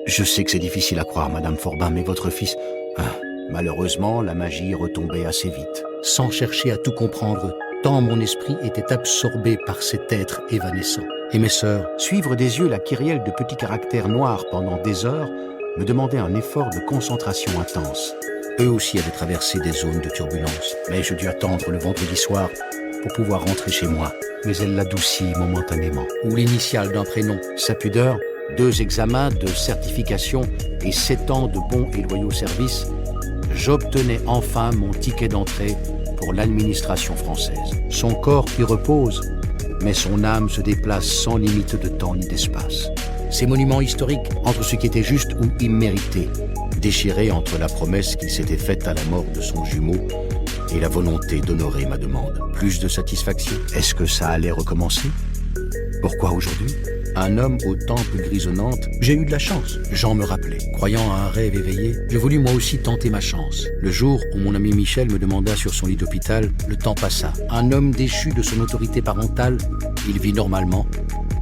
Je sais que c'est difficile à croire, Madame Forbin, mais votre fils... malheureusement, la magie retombait assez vite. Sans chercher à tout comprendre, tant mon esprit était absorbé par cet être évanescent. Et mes sœurs, suivre des yeux la kyrielle de petits caractères noirs pendant des heures me demandait un effort de concentration intense. eux aussi avaient traversé des zones de turbulence. Mais je dus attendre le vendredi soir pour pouvoir rentrer chez moi. Mais elle l'adoucit momentanément. Ou l'initiale d'un prénom. Sa pudeur, 2 examens de certification et 7 ans de bons et loyaux services, j'obtenais enfin mon ticket d'entrée pour l'administration française. Son corps y repose, mais son âme se déplace sans limite de temps ni d'espace. Ces monuments historiques, entre ce qui était juste ou immérité, déchirés entre la promesse qu'il s'était faite à la mort de son jumeau et la volonté d'honorer ma demande. Plus de satisfaction. Est-ce que ça allait recommencer? Pourquoi aujourd'hui? Un homme aux tempes grisonnantes, j'ai eu de la chance. Jean me rappelait. Croyant à un rêve éveillé, j'ai voulu moi aussi tenter ma chance. Le jour où mon ami Michel me demanda sur son lit d'hôpital, le temps passa. Un homme déchu de son autorité parentale, il vit normalement.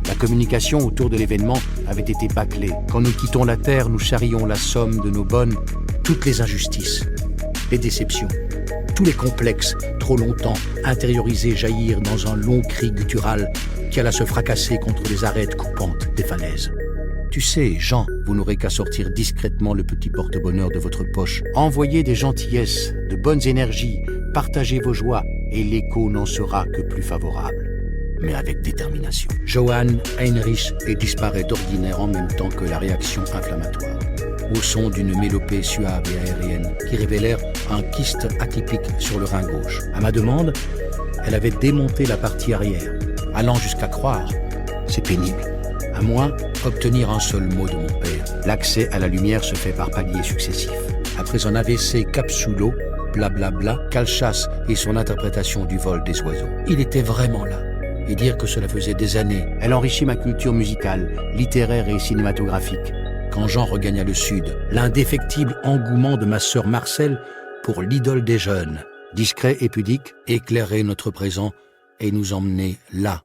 La communication autour de l'événement avait été bâclée. Quand nous quittons la terre, nous charrions la somme de nos bonnes, toutes les injustices, les déceptions, tous les complexes, trop longtemps intériorisés, jaillir dans un long cri guttural qui alla se fracasser contre les arêtes coupantes des falaises. Tu sais, Jean, vous n'aurez qu'à sortir discrètement le petit porte-bonheur de votre poche. Envoyez des gentillesses, de bonnes énergies, partagez vos joies, et l'écho n'en sera que plus favorable. Mais avec détermination. Johann Heinrich et disparaît d'ordinaire en même temps que la réaction inflammatoire, au son d'une mélopée suave et aérienne qui révélèrent un kyste atypique sur le rein gauche. À ma demande, elle avait démonté la partie arrière, allant jusqu'à croire, c'est pénible, à moins obtenir un seul mot de mon père. L'accès à la lumière se fait par paliers successifs. Après un AVC capsulo, blablabla, Calchas et son interprétation du vol des oiseaux. Il était vraiment là. Et dire que cela faisait des années. Elle enrichit ma culture musicale, littéraire et cinématographique. Quand Jean regagna le Sud, l'indéfectible engouement de ma sœur Marcelle pour l'idole des jeunes, discret et pudique, éclairait notre présent et nous emmenait là